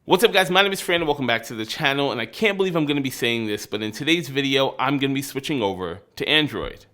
What's up guys, my name is Fran and welcome back to the channel, and I can't believe I'm going to be saying this, but in today's video I'm going to be switching over to Android.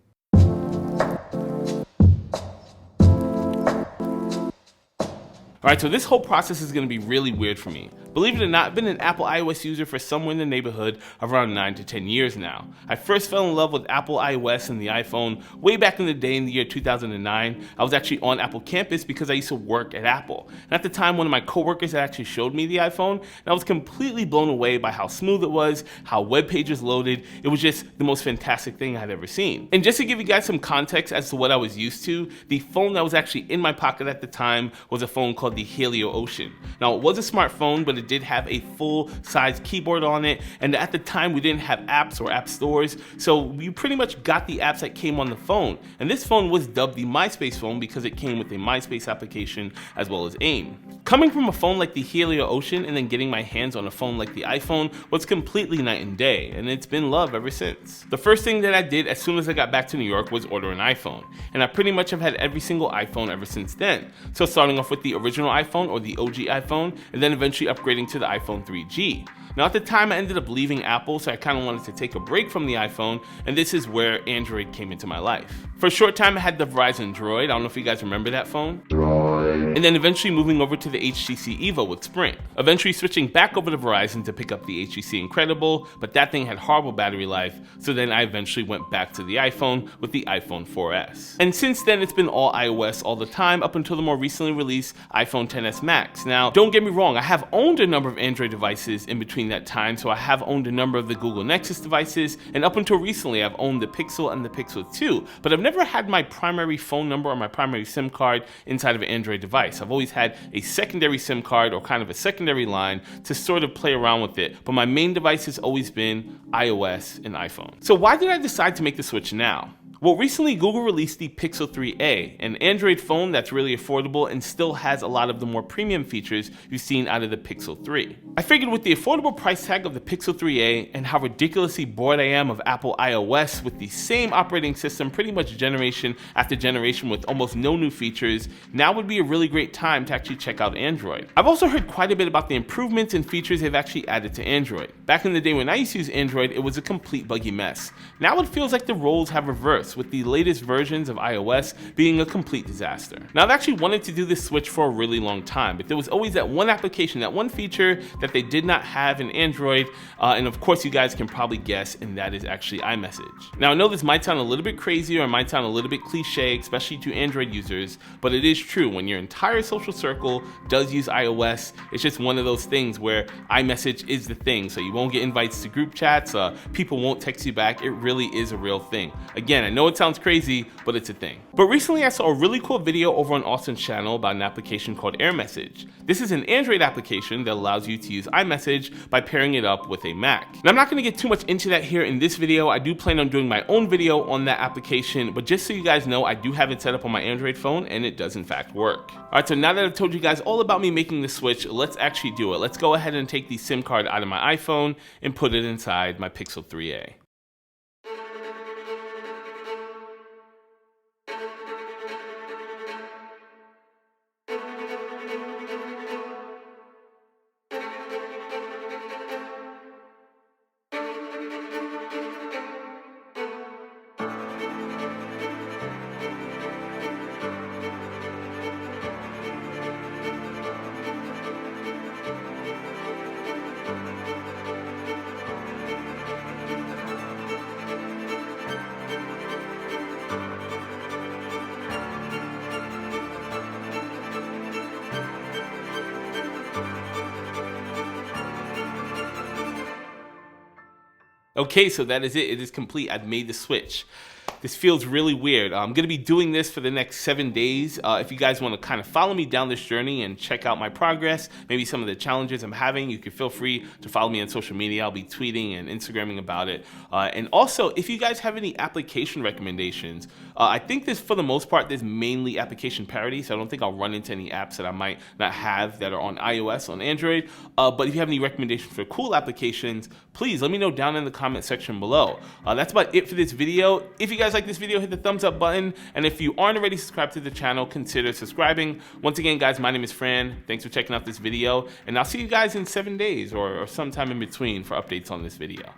Alright, so this whole process is going to be really weird for me. Believe it or not, I've been an Apple iOS user for somewhere in the neighborhood of around 9 to 10 years now. I first fell in love with Apple iOS and the iPhone way back in the day in the year 2009. I was actually on Apple campus because I used to work at Apple. And at the time, one of my coworkers had actually showed me the iPhone, and I was completely blown away by how smooth it was, how web pages loaded. It was just the most fantastic thing I had ever seen. And just to give you guys some context as to what I was used to, the phone that was actually in my pocket at the time was a phone called the Helio Ocean. Now, it was a smartphone, but it did have a full-size keyboard on it, and at the time we didn't have apps or app stores, so you pretty much got the apps that came on the phone. And this phone was dubbed the MySpace phone because it came with a MySpace application as well as AIM. Coming from a phone like the Helio Ocean and then getting my hands on a phone like the iPhone was completely night and day, and it's been love ever since. The first thing that I did as soon as I got back to New York was order an iPhone, and I pretty much have had every single iPhone ever since then. So starting off with the original iPhone or the OG iPhone, and then eventually upgrading to the iPhone 3G. Now at the time I ended up leaving Apple, so I kind of wanted to take a break from the iPhone, and this is where Android came into my life. For a short time I had the Verizon Droid, I don't know if you guys remember that phone. And then eventually moving over to the HTC Evo with Sprint. Eventually switching back over to Verizon to pick up the HTC Incredible, but that thing had horrible battery life, so then I eventually went back to the iPhone with the iPhone 4S. And since then it's been all iOS all the time up until the more recently released iPhone XS Max. Now don't get me wrong, I have owned a number of Android devices in between that time, so I have owned a number of the Google Nexus devices, and up until recently I've owned the Pixel and the Pixel 2, but I've never had my primary phone number or my primary SIM card inside of an Android device. I've always had a secondary SIM card or kind of a secondary line to sort of play around with it, but my main device has always been iOS and iPhone. So why did I decide to make the switch now? Well, recently Google released the Pixel 3a, an Android phone that's really affordable and still has a lot of the more premium features you've seen out of the Pixel 3. I figured with the affordable price tag of the Pixel 3a and how ridiculously bored I am of Apple iOS with the same operating system pretty much generation after generation with almost no new features, now would be a really great time to actually check out Android. I've also heard quite a bit about the improvements and features they've actually added to Android. Back in the day when I used to use Android, it was a complete buggy mess. Now it feels like the roles have reversed, with the latest versions of iOS being a complete disaster. Now I've actually wanted to do this switch for a really long time, but there was always that one application, that one feature that they did not have in Android, and of course you guys can probably guess, and that is actually iMessage. Now I know this might sound a little bit crazy or it might sound a little bit cliche, especially to Android users, but it is true. When your entire social circle does use iOS, it's just one of those things where iMessage is the thing, so you won't get invites to group chats, people won't text you back. It really is a real thing. Again, I know it sounds crazy, but it's a thing. But recently I saw a really cool video over on Austin's channel about an application called AirMessage. This is an Android application that allows you to use iMessage by pairing it up with a Mac. Now I'm not going to get too much into that here in this video. I do plan on doing my own video on that application, but just so you guys know, I do have it set up on my Android phone and it does in fact work. Alright, so now that I've told you guys all about me making the switch, let's actually do it. Let's go ahead and take the SIM card out of my iPhone and put it inside my Pixel 3a. Okay, so that is it. It is complete. I've made the switch. This feels really weird. I'm going to be doing this for the next 7 days. If you guys want to kind of follow me down this journey and check out my progress, maybe some of the challenges I'm having, you can feel free to follow me on social media. I'll be tweeting and Instagramming about it. And also, if you guys have any application recommendations, I think this, for the most part, there's mainly application parity, so I don't think I'll run into any apps that I might not have that are on iOS, on Android. But if you have any recommendations for cool applications, please let me know down in the comment section below. That's about it for this video. If you you guys like this video, hit the thumbs up button, and if you aren't already subscribed to the channel, consider subscribing. Once again, guys, my name is Fran. Thanks for checking out this video, and I'll see you guys in 7 days or sometime in between for updates on this video.